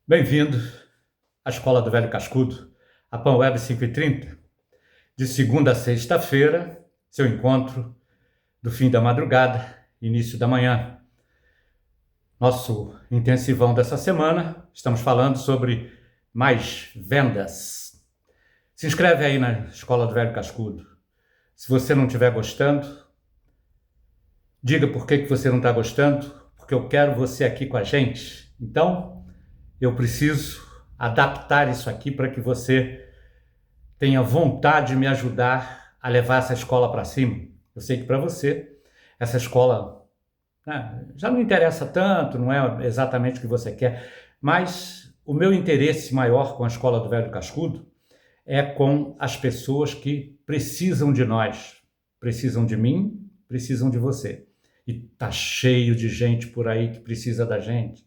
Bem-vindo à Escola do Velho Cascudo, a Pan Web 530, de segunda a sexta-feira, seu encontro do fim da madrugada, início da manhã. Nosso intensivão dessa semana, estamos falando sobre mais vendas. Se inscreve aí na Escola do Velho Cascudo. Se você não estiver gostando, diga por que você não está gostando, porque eu quero você aqui com a gente. Então, eu preciso adaptar isso aqui para que você tenha vontade de me ajudar a levar essa escola para cima. Eu sei que para você, essa escola, né, já não interessa tanto, não é exatamente o que você quer, mas o meu interesse maior com a Escola do Velho Cascudo é com as pessoas que precisam de nós, precisam de mim, precisam de você. E tá cheio de gente por aí que precisa da gente.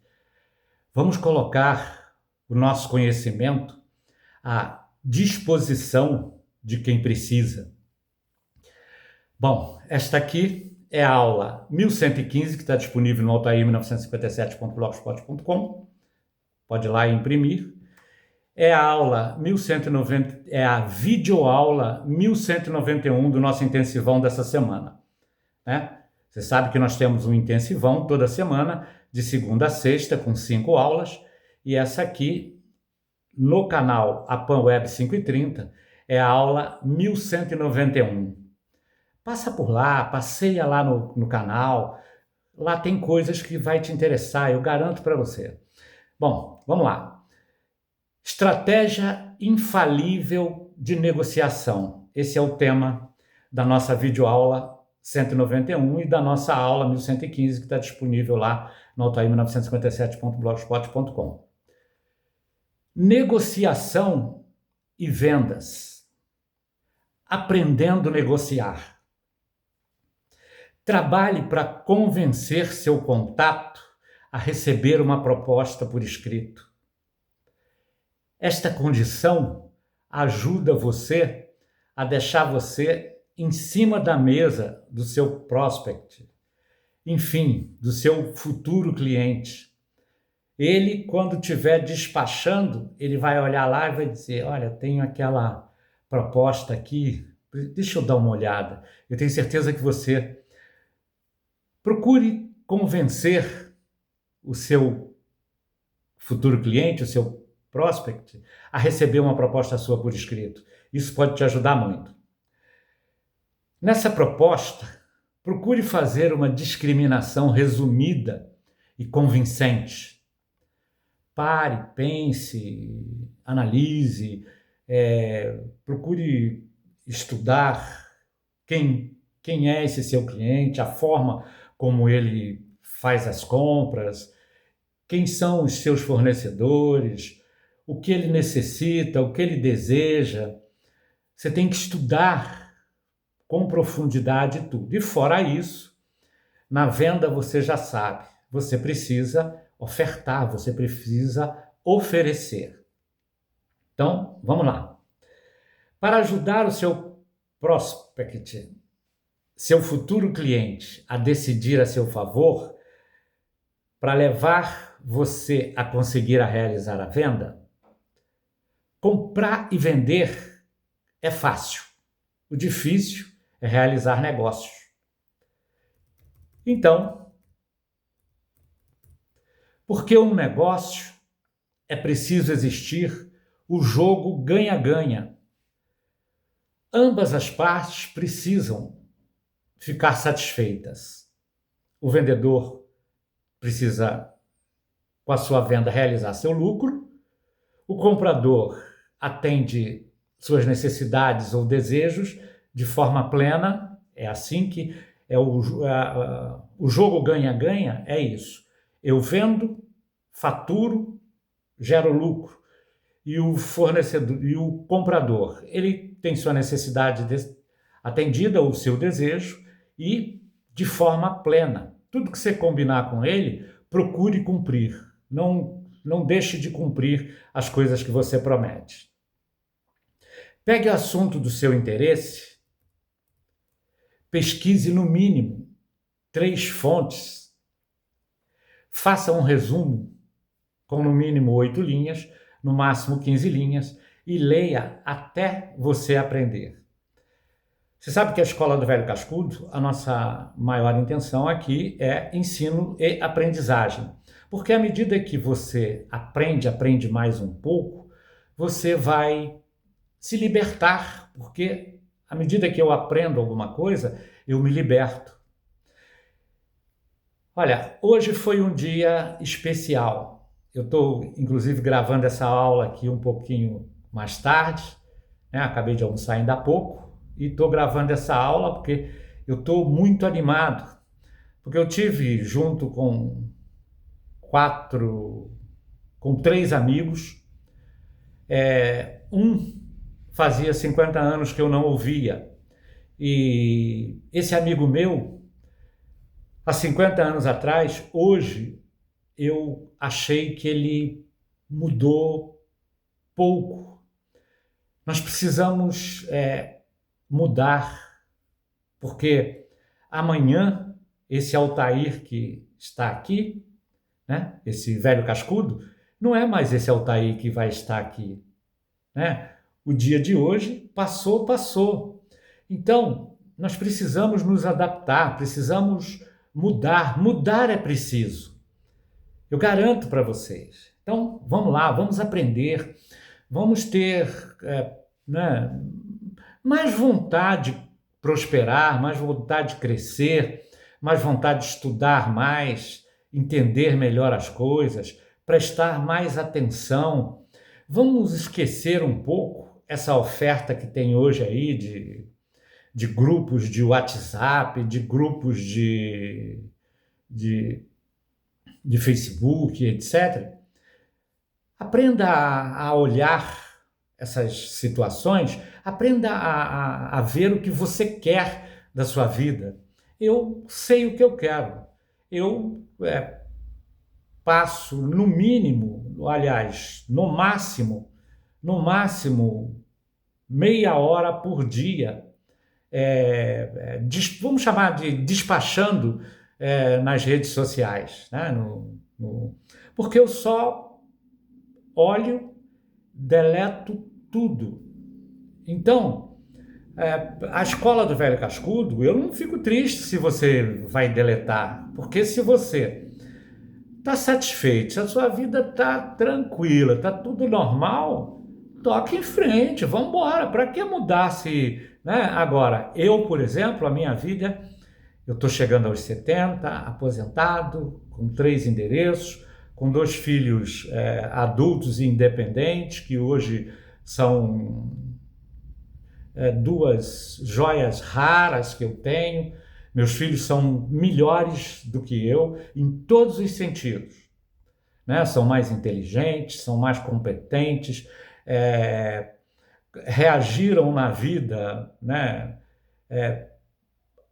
Vamos colocar o nosso conhecimento à disposição de quem precisa. Bom, esta aqui é a aula 1115, que está disponível no altair1957.blogspot.com. Pode ir lá e imprimir. É a aula 1190, é a videoaula 1191 do nosso intensivão dessa semana, né? Você sabe que nós temos um intensivão toda semana, de segunda a sexta, com 5 aulas, e essa aqui, no canal A Pan Web 530, é a aula 1191. Passa por lá, passeia lá no canal, lá tem coisas que vai te interessar, eu garanto para você. Bom, vamos lá. Estratégia infalível de negociação. Esse é o tema da nossa videoaula 191 e da nossa aula 1115, que está disponível lá no altair1957.blogspot.com. Negociação e vendas. Aprendendo a negociar. Trabalhe para convencer seu contato a receber uma proposta por escrito. Esta condição ajuda você a deixar você em cima da mesa do seu prospect, enfim, do seu futuro cliente. Ele, quando estiver despachando, ele vai olhar lá e vai dizer: olha, tenho aquela proposta aqui, deixa eu dar uma olhada. Eu tenho certeza que você procure convencer o seu futuro cliente, o seu prospect, a receber uma proposta sua por escrito. Isso pode te ajudar muito. Nessa proposta, procure fazer uma discriminação resumida e convincente. Pare, pense, analise, procure estudar quem é esse seu cliente, a forma como ele faz as compras, quem são os seus fornecedores, o que ele necessita, o que ele deseja. Você tem que estudar com profundidade tudo. E fora isso, na venda você já sabe, você precisa ofertar, você precisa oferecer. Então, vamos lá. Para ajudar o seu prospect, seu futuro cliente, a decidir a seu favor, para levar você a conseguir realizar a venda, comprar e vender é fácil. O difícil é realizar negócios. Então, porque um negócio é preciso existir o jogo ganha-ganha. Ambas as partes precisam ficar satisfeitas. O vendedor precisa, com a sua venda, realizar seu lucro. O comprador atende suas necessidades ou desejos de forma plena. É assim que é o jogo ganha-ganha, é isso. Eu vendo, faturo, gero lucro. E o fornecedor e o comprador, ele tem sua necessidade atendida, o seu desejo, e de forma plena. Tudo que você combinar com ele, procure cumprir. Não deixe de cumprir as coisas que você promete. Pegue o assunto do seu interesse, pesquise no mínimo 3 fontes, faça um resumo, com no mínimo 8 linhas, no máximo 15 linhas, e leia até você aprender. Você sabe que a Escola do Velho Cascudo, a nossa maior intenção aqui é ensino e aprendizagem. Porque à medida que você aprende mais um pouco, você vai se libertar, porque à medida que eu aprendo alguma coisa, eu me liberto. Olha, hoje foi um dia especial. Eu estou, inclusive, gravando essa aula aqui um pouquinho mais tarde, né? Acabei de almoçar ainda há pouco e estou gravando essa aula porque eu estou muito animado, porque eu tive junto com 3 amigos, um fazia 50 anos que eu não ouvia, e esse amigo meu, há 50 anos atrás, hoje, eu achei que ele mudou pouco. Nós precisamos mudar, porque amanhã esse Altair que está aqui, né, esse velho cascudo, não é mais esse Altair que vai estar aqui, né? O dia de hoje passou, passou. Então, nós precisamos nos adaptar, precisamos mudar. Mudar é preciso. Eu garanto para vocês. Então, vamos lá, vamos aprender, vamos ter né, mais vontade de prosperar, mais vontade de crescer, mais vontade de estudar mais, entender melhor as coisas, prestar mais atenção. Vamos esquecer um pouco essa oferta que tem hoje aí de grupos de WhatsApp, de grupos de Facebook, etc. Aprenda a olhar essas situações, aprenda a ver o que você quer da sua vida. Eu sei o que eu quero. Eu passo no mínimo, aliás, no máximo, meia hora por dia, vamos chamar de despachando nas redes sociais, né? Porque eu só olho, deleto tudo. Então, a Escola do Velho Cascudo, eu não fico triste se você vai deletar, porque se você está satisfeito, se a sua vida está tranquila, está tudo normal, toque em frente, vamos embora. Para que mudar se... Né? Agora, eu, por exemplo, a minha vida, eu estou chegando aos 70, aposentado, com 3 endereços, com 2 filhos adultos e independentes, que hoje são 2 joias raras que eu tenho. Meus filhos são melhores do que eu em todos os sentidos, né? São mais inteligentes, são mais competentes, reagiram na vida, né?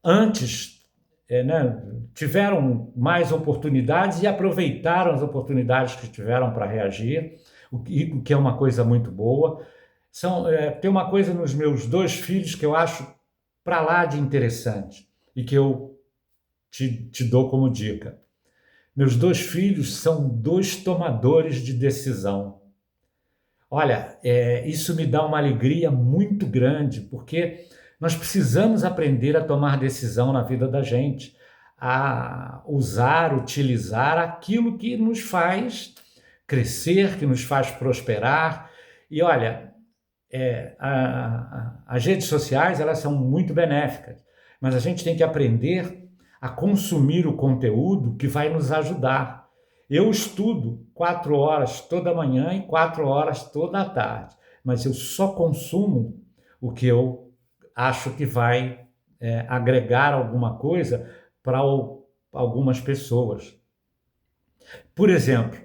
Antes, né? Tiveram mais oportunidades e aproveitaram as oportunidades que tiveram para reagir, o que é uma coisa muito boa. Tem uma coisa nos meus 2 filhos que eu acho para lá de interessante e que eu te dou como dica. Meus 2 filhos são 2 tomadores de decisão. Olha, isso me dá uma alegria muito grande, porque nós precisamos aprender a tomar decisão na vida da gente, a usar, utilizar aquilo que nos faz crescer, que nos faz prosperar. E olha, as redes sociais, elas são muito benéficas, mas a gente tem que aprender a consumir o conteúdo que vai nos ajudar. Eu estudo 4 horas toda manhã e 4 horas toda a tarde, mas eu só consumo o que eu acho que vai agregar alguma coisa para algumas pessoas. Por exemplo,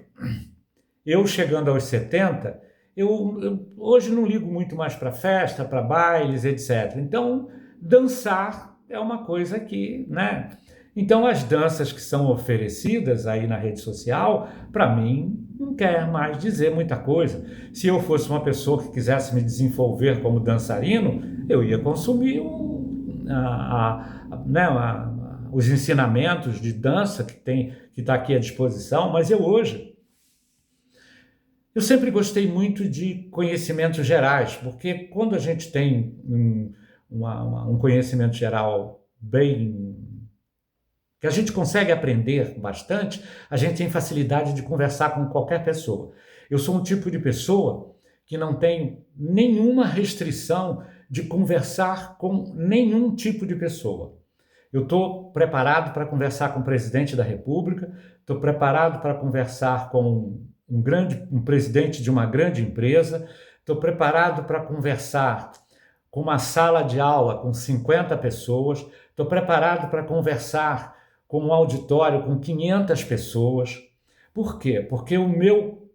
eu chegando aos 70, eu hoje não ligo muito mais para festa, para bailes, etc. Então, dançar é uma coisa que, né? Então, as danças que são oferecidas aí na rede social, para mim, não quer mais dizer muita coisa. Se eu fosse uma pessoa que quisesse me desenvolver como dançarino, eu ia consumir os ensinamentos de dança que está aqui à disposição, mas eu hoje Eu sempre gostei muito de conhecimentos gerais, porque quando a gente tem um conhecimento geral bem que a gente consegue aprender bastante, a gente tem facilidade de conversar com qualquer pessoa. Eu sou um tipo de pessoa que não tem nenhuma restrição de conversar com nenhum tipo de pessoa. Eu estou preparado para conversar com o presidente da República, estou preparado para conversar com um presidente de uma grande empresa, estou preparado para conversar com uma sala de aula com 50 pessoas, estou preparado para conversar com um auditório com 500 pessoas. Por quê? Porque o meu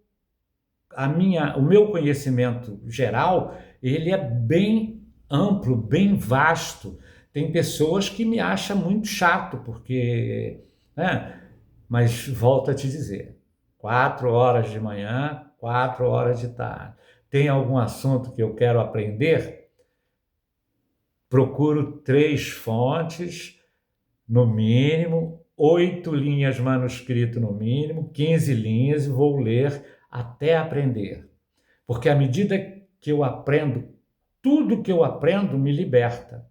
conhecimento geral, ele é bem amplo, bem vasto. Tem pessoas que me acham muito chato, porque, né? Mas volto a te dizer, 4 horas de manhã, 4 horas de tarde. Tem algum assunto que eu quero aprender? Procuro 3 fontes, no mínimo, 8 linhas manuscrito no mínimo, 15 linhas, e vou ler até aprender. Porque à medida que eu aprendo, tudo que eu aprendo me liberta.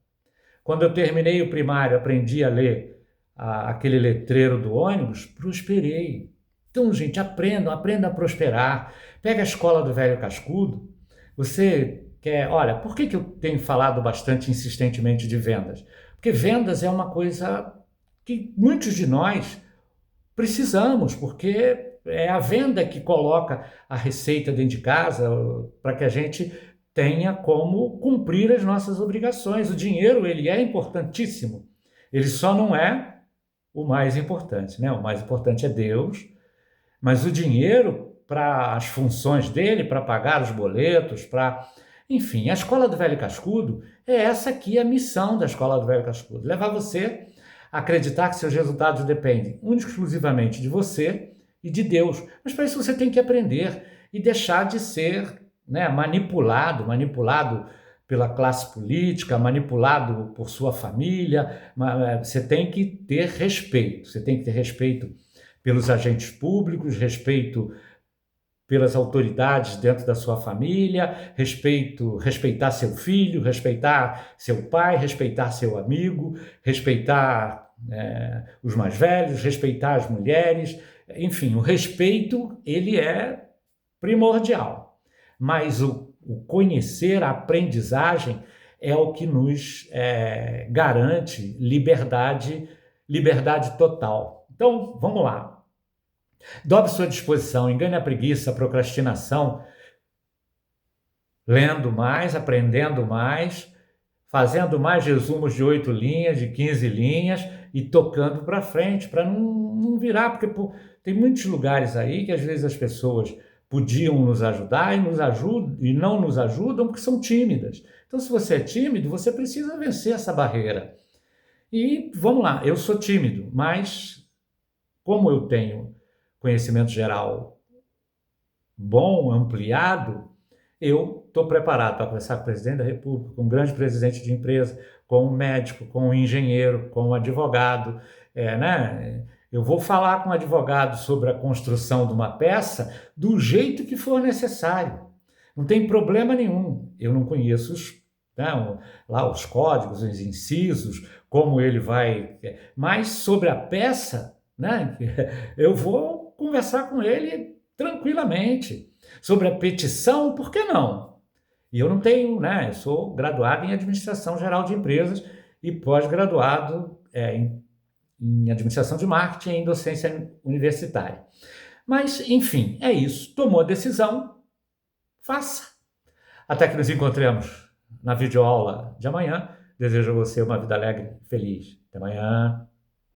Quando eu terminei o primário, aprendi a ler aquele letreiro do ônibus, prosperei. Então, gente, aprendam a prosperar. Pega a escola do velho cascudo. Você quer... Olha, por que eu tenho falado bastante insistentemente de vendas? Porque vendas é uma coisa que muitos de nós precisamos, porque é a venda que coloca a receita dentro de casa para que a gente tenha como cumprir as nossas obrigações. O dinheiro, ele é importantíssimo. Ele só não é o mais importante, né? O mais importante é Deus, mas o dinheiro, para as funções dele, para pagar os boletos, para... Enfim, a Escola do Velho Cascudo é essa aqui a missão da Escola do Velho Cascudo. Levar você a acreditar que seus resultados dependem única e exclusivamente de você e de Deus. Mas para isso você tem que aprender e deixar de ser, né, manipulado pela classe política, manipulado por sua família. Você tem que ter respeito. Você tem que ter respeito pelos agentes públicos, respeito pelas autoridades dentro da sua família, respeitar seu filho, respeitar seu pai, respeitar seu amigo, respeitar os mais velhos, respeitar as mulheres. Enfim, o respeito, ele é primordial. Mas o conhecer, a aprendizagem é o que nos garante liberdade total. Então, vamos lá. Dobre sua disposição, engane a preguiça, a procrastinação, lendo mais, aprendendo mais, fazendo mais resumos de 8 linhas, de 15 linhas e tocando para frente, para não virar, porque tem muitos lugares aí que às vezes as pessoas podiam nos ajudar e não nos ajudam porque são tímidas. Então, se você é tímido, você precisa vencer essa barreira. E vamos lá, eu sou tímido, mas como eu tenho conhecimento geral bom, ampliado, eu estou preparado para conversar com o presidente da República, com um grande presidente de empresa, com um médico, com um engenheiro, com um advogado, né? Eu vou falar com um advogado sobre a construção de uma peça do jeito que for necessário. Não tem problema nenhum. Eu não conheço lá os códigos, os incisos, como ele vai... Mas sobre a peça, né? Eu vou conversar com ele tranquilamente. Sobre a petição, por que não? E eu não tenho, né? Eu sou graduado em Administração Geral de Empresas e pós-graduado em Administração de Marketing e em Docência Universitária. Mas, enfim, é isso. Tomou a decisão, faça. Até que nos encontremos na videoaula de amanhã. Desejo a você uma vida alegre e feliz. Até amanhã.